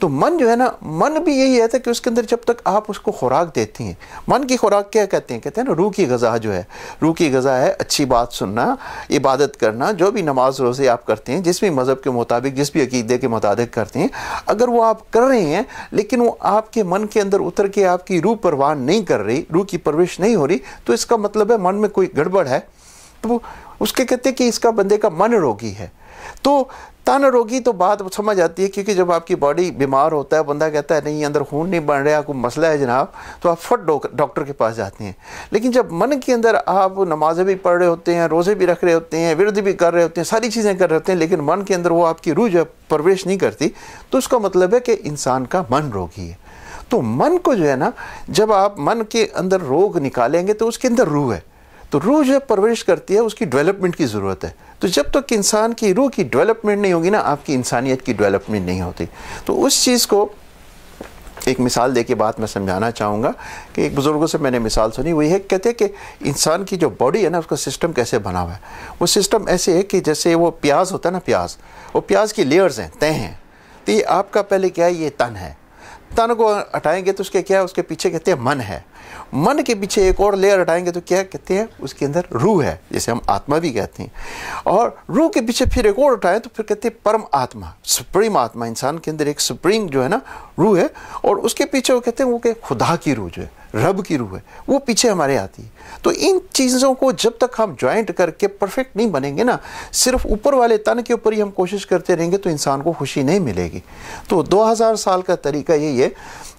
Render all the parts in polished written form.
تو من جو ہے نا, من بھی یہی ہے کہ اس کے اندر جب تک آپ اس کو خوراک دیتی ہیں, من کی خوراک کیا کہتے ہیں نا روح کی غذا جو ہے, روح کی غذا ہے اچھی بات سننا, عبادت کرنا, جو بھی نماز روزے آپ کرتے ہیں, جس بھی مذہب کے مطابق, جس بھی عقیدے کے مطابق کرتے ہیں, اگر وہ آپ کر رہے ہیں لیکن وہ آپ کے من کے اندر اتر کے آپ کی روح پروان نہیں کر رہی, روح کی پرورش نہیں ہو رہی, تو اس کا مطلب ہے من میں کوئی گڑبڑ ہے. تو اس کے کہتے ہیں کہ اس کا بندے کا من روگی ہے. تو تن روگی تو بات سمجھ آتی ہے, کیونکہ جب آپ کی باڈی بیمار ہوتا ہے, بندہ کہتا ہے نہیں اندر خون نہیں بن رہا, کوئی مسئلہ ہے جناب, تو آپ فٹ ڈاکٹر کے پاس جاتے ہیں. لیکن جب من کے اندر آپ نمازیں بھی پڑھ رہے ہوتے ہیں, روزے بھی رکھ رہے ہوتے ہیں, ورد بھی کر رہے ہوتے ہیں, ساری چیزیں کر رہے ہوتے ہیں, لیکن من کے اندر وہ آپ کی روح جو پرورش نہیں کرتی, تو اس کا مطلب ہے کہ انسان کا من روگی ہے. تو من کو جو ہے نا, جب آپ من کے اندر روگ نکالیں گے تو اس کے اندر روح ہے, تو روح جو پرورش کرتی ہے, اس کی ڈیولپمنٹ کی ضرورت ہے. تو جب تک انسان کی روح کی ڈیولپمنٹ نہیں ہوگی نا, آپ کی انسانیت کی ڈیولپمنٹ نہیں ہوتی. تو اس چیز کو ایک مثال دے کے بات میں سمجھانا چاہوں گا کہ ایک بزرگوں سے میں نے مثال سنی, وہ یہ کہتے ہیں کہ انسان کی جو باڈی ہے نا, اس کا سسٹم کیسے بنا ہوا ہے. وہ سسٹم ایسے ہے کہ جیسے وہ پیاز ہوتا ہے نا, پیاز, وہ پیاز کی لیئرز ہیں, تہیں ہیں. تو یہ آپ کا پہلے کیا ہے, یہ تن ہے. تن کو ہٹائیں گے تو اس کے کیا ہے, اس کے پیچھے کہتے ہیں من ہے. من کے پیچھے ایک اور لیئر ہٹائیں گے تو کیا کہتے ہیں, اس کے اندر روح ہے, جسے ہم آتما بھی کہتے ہیں. اور روح کے پیچھے پھر ایک اور ہٹائیں تو پھر کہتے ہیں پرم آتما, سپریم آتما. انسان کے اندر ایک سپریم جو ہے نا روح ہے, اور اس کے پیچھے وہ کہتے ہیں وہ کہ خدا کی روح جو ہے, رب کی روح ہے, وہ پیچھے ہمارے آتی ہے. تو ان چیزوں کو جب تک ہم جوائنٹ کر کے پرفیکٹ نہیں بنیں گے نا, صرف اوپر والے تن کے اوپر ہی ہم کوشش کرتے رہیں گے, تو انسان کو خوشی نہیں ملے گی. تو 2000 سال کا طریقہ یہی ہے.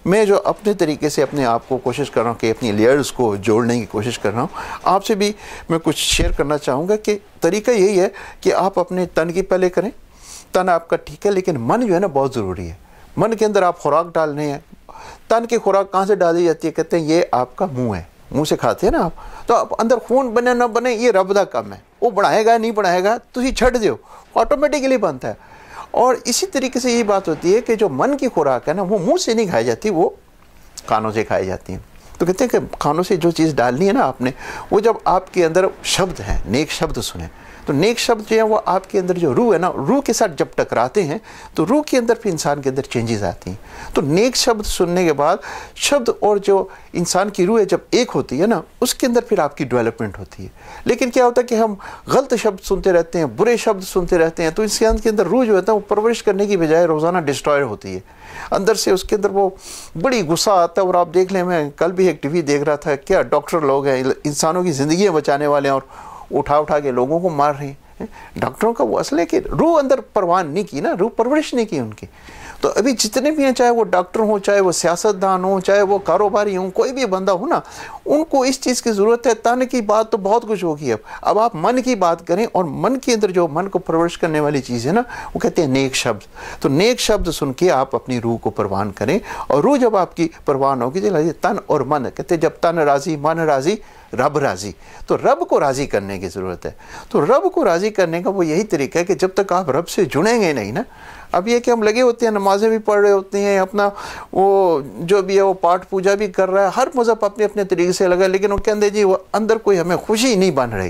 میں جو اپنے طریقے سے اپنے آپ کو کوشش کر رہا ہوں کہ اپنی لیئرز کو جوڑنے کی کوشش کر رہا ہوں, آپ سے بھی میں کچھ شیئر کرنا چاہوں گا کہ طریقہ یہی ہے کہ آپ اپنے تن کی پہلے کریں. تن آپ کا ٹھیک ہے, لیکن من جو ہے نا بہت ضروری ہے. من کے اندر آپ خوراک ڈالنے ہیں. تن کی خوراک کہاں سے ڈالی جاتی ہے, کہتے ہیں یہ آپ کا منہ ہے, منہ سے کھاتے ہیں نا آپ, تو آپ اندر خون بنے نہ بنے یہ رب دا کم ہے, وہ بڑھائے گا نہیں بڑھائے گا, تسی چھڑ دیو, آٹومیٹکلی بنتا ہے. اور اسی طریقے سے یہ بات ہوتی ہے کہ جو من کی خوراک ہے نا, وہ منہ سے نہیں کھائی جاتی, وہ کانوں سے کھائی جاتی ہیں. تو کہتے ہیں کہ کانوں سے جو چیز ڈالنی ہے نا آپ نے, وہ جب آپ کے اندر شبد ہیں, نیک شبد سنیں, تو نیک شبد جو ہیں وہ آپ کے اندر جو روح ہے نا, روح کے ساتھ جب ٹکراتے ہیں تو روح کے اندر پھر انسان کے اندر چینجز آتی ہیں. تو نیک شبد سننے کے بعد شبد اور جو انسان کی روح ہے جب ایک ہوتی ہے نا, اس کے اندر پھر آپ کی ڈیولپمنٹ ہوتی ہے. لیکن کیا ہوتا ہے کہ ہم غلط شبد سنتے رہتے ہیں, برے شبد سنتے رہتے ہیں, تو انسان کے اندر روح جو ہوتا ہے وہ پرورش کرنے کی بجائے روزانہ ڈسٹرائر ہوتی ہے. اندر سے اس کے اندر وہ بڑی غصہ آتا ہے. اور آپ دیکھ لیں, میں کل بھی ایک ٹی وی دیکھ رہا تھا, کیا ڈاکٹر لوگ ہیں, انسانوں کی زندگیاں بچانے والے ہیں, اور اٹھا کے لوگوں کو مار رہے ہیں. ڈاکٹروں کا وہ اصل ہے کہ روح اندر پروان نہیں کی نا, روح پرورش نہیں کی ان کی. تو ابھی جتنے بھی ہیں, چاہے وہ ڈاکٹر ہوں, چاہے وہ سیاستدان ہوں, چاہے وہ کاروباری ہوں, کوئی بھی بندہ ہو نا, ان کو اس چیز کی ضرورت ہے. تن کی بات تو بہت کچھ ہوگی, اب آپ من کی بات کریں, اور من کے اندر جو من کو پرورش کرنے والی چیز ہے نا, وہ کہتے ہیں نیک شبد. تو نیک شبد سن کے آپ اپنی روح کو پروان کریں, اور روح جب آپ کی پروان ہوگی, تن اور من, کہتے ہیں جب تن راضی من راضی رب راضی. تو رب کو راضی کرنے کی ضرورت ہے. تو رب کو راضی کرنے کا وہ یہی طریقہ ہے کہ جب تک آپ رب سے جڑیں گے نہیں نا, اب یہ کہ ہم لگے ہوتے ہیں, نمازیں بھی پڑھ رہے ہوتے ہیں, اپنا وہ جو بھی ہے وہ پاٹ پوجا بھی کر رہا ہے, ہر مذہب اپنے اپنے طریقے سے لگا, لیکن وہ کہتے جی وہ اندر کوئی ہمیں خوشی نہیں بن رہی,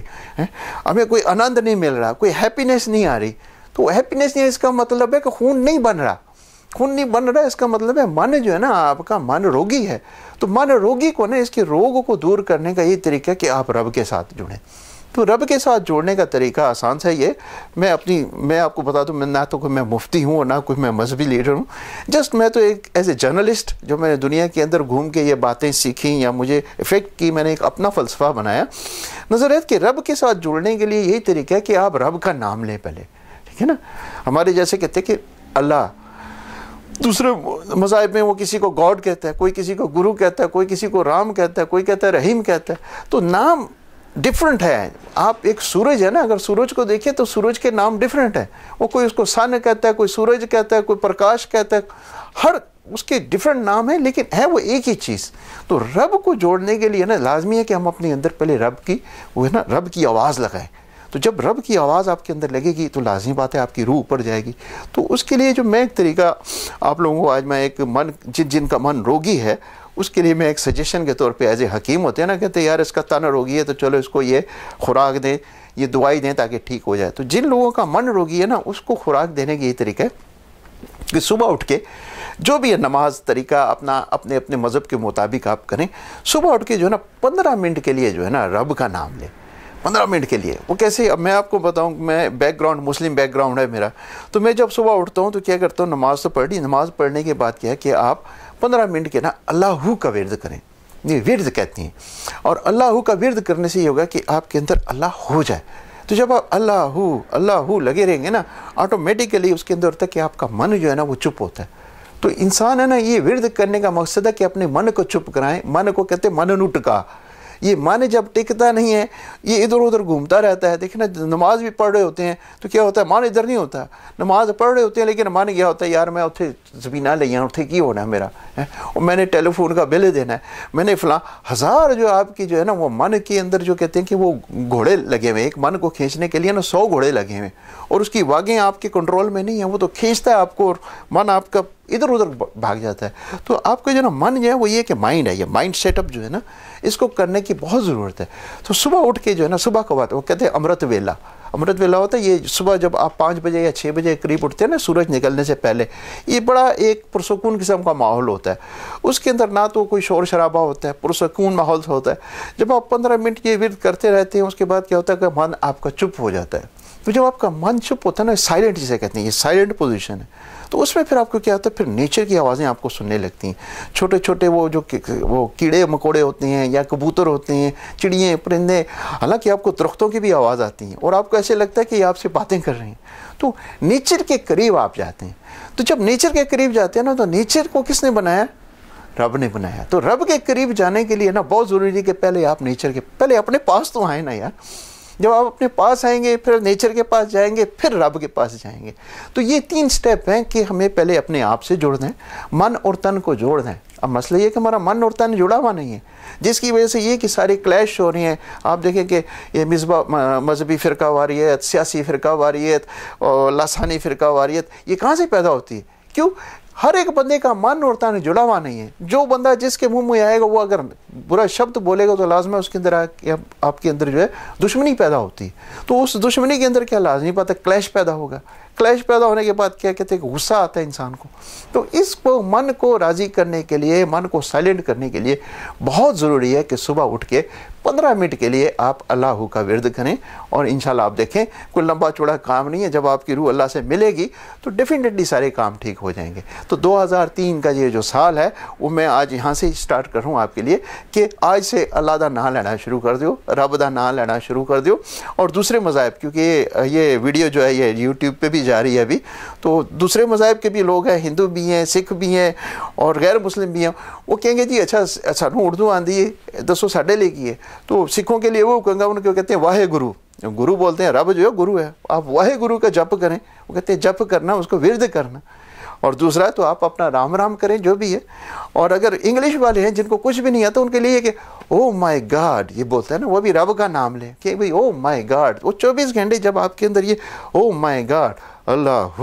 ہمیں کوئی آنند نہیں مل رہا, کوئی ہیپینس نہیں آ رہی. تو ہیپینس نہیں, اس کا مطلب ہے کہ خون نہیں بن رہا. خون نہیں بن رہا ہے, اس کا مطلب ہے من جو ہے نا آپ کا من روگی ہے. تو من روگی کو نا, اس کے روگ کو دور کرنے کا یہ طریقہ کہ آپ رب کے ساتھ جڑیں. تو رب کے ساتھ جوڑنے کا طریقہ آسان سے یہ, میں آپ کو بتا دوں, میں نہ تو کوئی میں مفتی ہوں اور نہ کوئی میں مذہبی لیڈر ہوں. جسٹ میں تو ایک ایز اے جرنلسٹ, جو میں نے دنیا کے اندر گھوم کے یہ باتیں سیکھیں یا مجھے افیکٹ کی, میں نے ایک اپنا فلسفہ بنایا. نظر ہے کہ رب کے ساتھ جڑنے کے لیے یہی طریقہ ہے کہ آپ رب کا نام لیں پہلے, ٹھیک ہے نا. ہمارے جیسے کہتے ہیں کہ اللہ, دوسرے مذاہب میں وہ کسی کو گاڈ کہتا ہے, کوئی کسی کو گرو کہتا ہے, کوئی کسی کو رام کہتا ہے, کوئی کہتا ہے رحیم کہتا ہے. تو نام ڈفرنٹ ہے. آپ ایک سورج ہے نا, اگر سورج کو دیکھیں تو سورج کے نام ڈفرنٹ ہیں. وہ کوئی اس کو سن کہتا ہے, کوئی سورج کہتا ہے, کوئی پرکاش کہتا ہے, ہر اس کے ڈفرنٹ نام ہیں, لیکن ہے وہ ایک ہی چیز. تو رب کو جوڑنے کے لیے نا لازمی ہے کہ ہم اپنے اندر پہلے رب کی وہ ہے نا رب کی آواز لگائیں. تو جب رب کی آواز آپ کے اندر لگے گی تو لازمی بات ہے آپ کی روح اوپر جائے گی. تو اس کے لیے جو میں ایک طریقہ آپ لوگوں کو آج میں ایک من جن کا من روگی ہے, اس کے لیے میں ایک سجیشن کے طور پہ ایز اے حکیم ہوتے ہیں نا, کہتے ہیں یار اس کا تن روگی ہے تو چلو اس کو یہ خوراک دیں, یہ دوائی دیں تاکہ ٹھیک ہو جائے. تو جن لوگوں کا من روگی ہے نا, اس کو خوراک دینے کی یہ طریقہ ہے کہ صبح اٹھ کے جو بھی ہے نماز طریقہ اپنا اپنے اپنے مذہب کے مطابق آپ کریں. صبح اٹھ کے جو ہے نا 15 منٹ کے لیے جو ہے نا رب کا نام لیں. 15 منٹ کے لیے. وہ کیسے؟ اب میں آپ کو بتاؤں، میں بیک گراؤنڈ مسلم بیک گراؤنڈ ہے میرا، تو میں جب صبح اٹھتا ہوں تو کیا کرتا ہوں، نماز تو پڑھ لی، نماز پڑھنے کے بعد کیا ہے کہ آپ 15 منٹ کے نا اللہ کا ورد کریں. یہ ورد کہتے ہیں. اور اللہ کا ورد کرنے سے یہ ہوگا کہ آپ کے اندر اللہ ہو جائے. تو جب آپ اللہ لگے رہیں گے نا، آٹومیٹیکلی اس کے اندر ہوتا ہے کہ آپ کا من جو ہے نا وہ چپ ہوتا ہے. تو انسان ہے نا، یہ ورد کرنے کا مقصد ہے کہ اپنے من کو چپ کرائیں. من کو کہتے ہیں من نو ٹکا. یہ من جب ٹکتا نہیں ہے، یہ ادھر ادھر گھومتا رہتا ہے. دیکھیں نا، نماز بھی پڑھ رہے ہوتے ہیں تو کیا ہوتا ہے، من ادھر نہیں ہوتا. نماز پڑھ رہے ہوتے ہیں لیکن من کیا ہوتا ہے، یار میں اتھے زمینہ لیا اتھے کی ہونا ہے میرا، اور میں نے ٹیلی فون کا بل دینا ہے، میں نے فلاں ہزار جو آپ کی جو ہے نا وہ من کے اندر جو کہتے ہیں کہ وہ گھوڑے لگے ہوئے. ایک من کو کھینچنے کے لیے نا 100 گھوڑے لگے ہوئے، اور اس کی واگیں آپ کے کنٹرول میں نہیں ہیں. وہ تو کھینچتا ہے آپ کو، اور من آپ کا ادھر ادھر بھاگ جاتا ہے. تو آپ کا جو نا من جو ہے وہ یہ کہ مائنڈ ہے، یہ مائنڈ سیٹ اپ جو ہے نا اس کو کرنے کی بہت ضرورت ہے. تو صبح اٹھ کے جو ہے نا، صبح کا بات وہ کہتے ہیں امرت ویلا. امرت ویلا ہوتا ہے یہ صبح جب آپ 5 بجے یا 6 بجے قریب اٹھتے ہیں نا سورج نکلنے سے پہلے. یہ بڑا ایک پرسکون قسم کا ماحول ہوتا ہے. اس کے اندر نہ تو کوئی شور شرابہ ہوتا ہے، پرسکون ماحول ہوتا ہے. جب آپ 15 منٹ یہ ورد کرتے رہتے ہیں، اس کے بعد کیا ہوتا ہے کہ من آپ کا چپ ہو جاتا ہے. تو جب آپ کا من چپ ہوتا ہے نا، سائلنٹ جسے کہتے ہیں، یہ سائلنٹ پوزیشن ہے. تو اس میں پھر آپ کو کیا ہوتا ہے، پھر نیچر کی آوازیں آپ کو سننے لگتی ہیں. چھوٹے چھوٹے وہ جو وہ کیڑے مکوڑے ہوتے ہیں یا کبوتر ہوتے ہیں، چڑیاں پرندے، حالانکہ آپ کو درختوں کی بھی آواز آتی ہیں اور آپ کو ایسے لگتا ہے کہ یہ آپ سے باتیں کر رہے ہیں. تو نیچر کے قریب آپ جاتے ہیں. تو جب نیچر کے قریب جاتے ہیں نا، تو نیچر کو کس نے بنایا؟ رب نے بنایا. تو رب کے قریب جانے کے لیے نا بہت ضروری ہے کہ پہلے آپ نیچر کے پہلے اپنے پاس تو آئیں نا یار. جب آپ اپنے پاس آئیں گے، پھر نیچر کے پاس جائیں گے، پھر رب کے پاس جائیں گے. تو یہ 3 سٹیپ ہیں کہ ہمیں پہلے اپنے آپ سے جوڑ دیں، من اور تن کو جوڑ دیں. اب مسئلہ یہ کہ ہمارا من اور تن جڑا ہوا نہیں ہے، جس کی وجہ سے یہ کہ سارے کلیش ہو رہی ہیں. آپ دیکھیں کہ یہ مذہبی فرقہ واریت، سیاسی فرقہ واریت اور لسانی فرقہ واریت، یہ کہاں سے پیدا ہوتی ہے؟ کیوں؟ ہر ایک بندے کا من اور تن جڑا ہوا نہیں ہے. جو بندہ جس کے منہ میں آئے گا، وہ اگر برا شبد بولے گا تو لازم ہے اس کے اندر آپ کے اندر جو ہے دشمنی پیدا ہوتی ہے. تو اس دشمنی کے اندر کیا لازمی بات ہے، کلیش پیدا ہوگا. کلیش پیدا ہونے کے بعد کیا کہتے ہیں کہ غصہ آتا ہے انسان کو. تو اس کو من کو راضی کرنے کے لیے، من کو سائلنٹ کرنے کے لیے بہت ضروری ہے کہ صبح اٹھ کے 15 منٹ کے لیے آپ اللہ کا ورد کریں. اور انشاءاللہ آپ دیکھیں کوئی لمبا چوڑا کام نہیں ہے. جب آپ کی روح اللہ سے ملے گی تو ڈیفینیٹلی سارے کام ٹھیک ہو جائیں گے. تو 2003 کا یہ جو سال ہے وہ میں آج یہاں سے سٹارٹ کروں آپ کے لیے کہ آج سے اللہ دا نام لینا شروع کر دیو، رب دا نام لینا شروع کر دیو. اور دوسرے مذاہب، کیونکہ یہ ویڈیو جو ہے یہ یوٹیوب پہ بھی جاری ہے ابھی، تو دوسرے مذاہب کے بھی لوگ ہیں، ہندو بھی ہیں، سکھ بھی ہیں اور غیر مسلم بھی ہیں. وہ کہیں گے جی اچھا سانوں اردو آندی ہے، دسو ساڈے لے کی ہے. تو سکھوں کے لیے وہ کہیں گا، ان کو کہتے ہیں واہے گرو. گرو بولتے ہیں، رب جو ہے گرو ہے. آپ واہے گرو کا جپ کریں. وہ کہتے ہیں جپ کرنا، اس کو ورد کرنا. اور دوسرا تو آپ اپنا رام رام کریں جو بھی ہے. اور اگر انگلش والے ہیں جن کو کچھ بھی نہیں آتا، ان کے لیے کہ او مائی گاڈ یہ بولتا ہے نا، وہ بھی رب کا نام لیں کہ بھئی او مائی گاڈ. وہ 24 گھنٹے جب آپ کے اندر یہ او مائی گاڈ، اللہ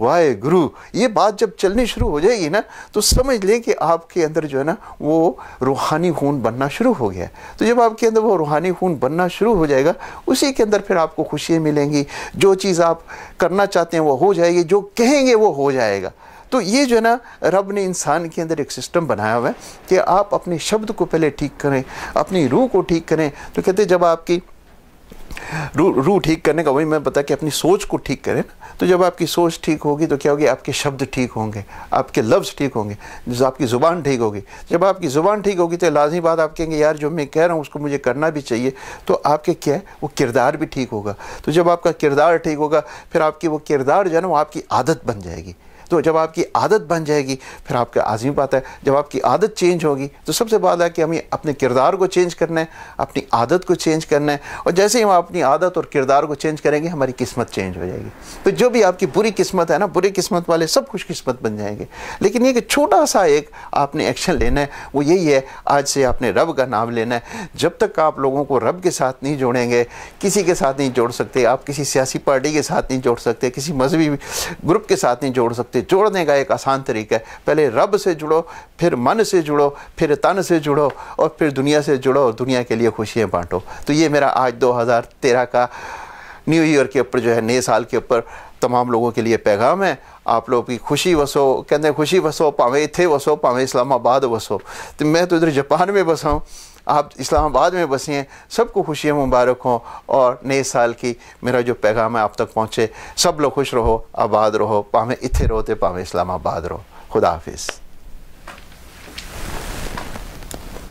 واہے گرو، یہ بات جب چلنی شروع ہو جائے گی نا، تو سمجھ لیں کہ آپ کے اندر جو ہے نا وہ روحانی خون بننا شروع ہو گیا ہے. تو جب آپ کے اندر وہ روحانی خون بننا شروع ہو جائے گا، اسی کے اندر پھر آپ کو خوشیاں ملیں گی. جو چیز آپ کرنا چاہتے ہیں وہ ہو جائے گی، جو کہیں گے وہ ہو جائے گا. تو یہ جو ہے نا رب نے انسان کے اندر ایک سسٹم بنایا ہوا ہے کہ آپ اپنے شبد کو پہلے ٹھیک کریں، اپنی روح کو ٹھیک کریں. تو کہتے ہیں جب آپ کی روح ٹھیک کرنے کا وہی میں بتا کہ اپنی سوچ کو ٹھیک کریں. تو جب آپ کی سوچ ٹھیک ہوگی تو کیا ہوگی، آپ کے شبد ٹھیک ہوں گے، آپ کے لفظ ٹھیک ہوں گے، آپ کی زبان ٹھیک ہوگی. جب آپ کی زبان ٹھیک ہوگی تو لازمی بات آپ کہیں گے یار جو میں کہہ رہا ہوں اس کو مجھے کرنا بھی چاہیے. تو آپ کے کیا ہے وہ کردار بھی ٹھیک ہوگا. تو جب آپ کا کردار ٹھیک ہوگا، پھر آپ کی وہ کردار جو ہے نا وہ آپ کی عادت بن جائے گی. تو جب آپ کی عادت بن جائے گی، پھر آپ کا عظیم بات ہے جب آپ کی عادت چینج ہوگی. تو سب سے بات ہے کہ ہمیں اپنے کردار کو چینج کرنا ہے، اپنی عادت کو چینج کرنا ہے. اور جیسے ہی ہم اپنی عادت اور کردار کو چینج کریں گے، ہماری قسمت چینج ہو جائے گی. تو جو بھی آپ کی بری قسمت ہے نا، بری قسمت والے سب خوش قسمت بن جائیں گے. لیکن یہ کہ چھوٹا سا ایک آپ نے ایکشن لینا ہے، وہ یہی ہے آج سے آپ نے رب کا نام لینا ہے. جب تک آپ لوگوں کو رب کے ساتھ نہیں جوڑیں گے، کسی کے ساتھ نہیں جوڑ سکتے. آپ کسی سیاسی پارٹی کے ساتھ نہیں جوڑ سکتے، کسی مذہبی گروپ کے ساتھ نہیں جوڑ سکتے. جوڑنے کا ایک آسان طریقہ ہے، پہلے رب سے جڑو، پھر من سے جڑو، پھر تن سے جڑو، اور پھر دنیا سے جڑو اور دنیا کے لیے خوشیاں بانٹو. تو یہ میرا آج 2013 کا نیو ایئر کے اوپر جو ہے نئے سال کے اوپر تمام لوگوں کے لیے پیغام ہے آپ لوگ کی خوشی وسو کہتے ہیں خوشی وسو پاویں اتھے وسو پاویں اسلام آباد وسو تو میں تو ادھر جاپان میں بسا ہوں آپ اسلام آباد میں بسی ہیں سب کو خوشیاں مبارک ہوں اور نئے سال کی میرا جو پیغام ہے آپ تک پہنچے سب لوگ خوش رہو آباد رہو پاویں اتھے رہو تے پاویں اسلام آباد رہو خدا حافظ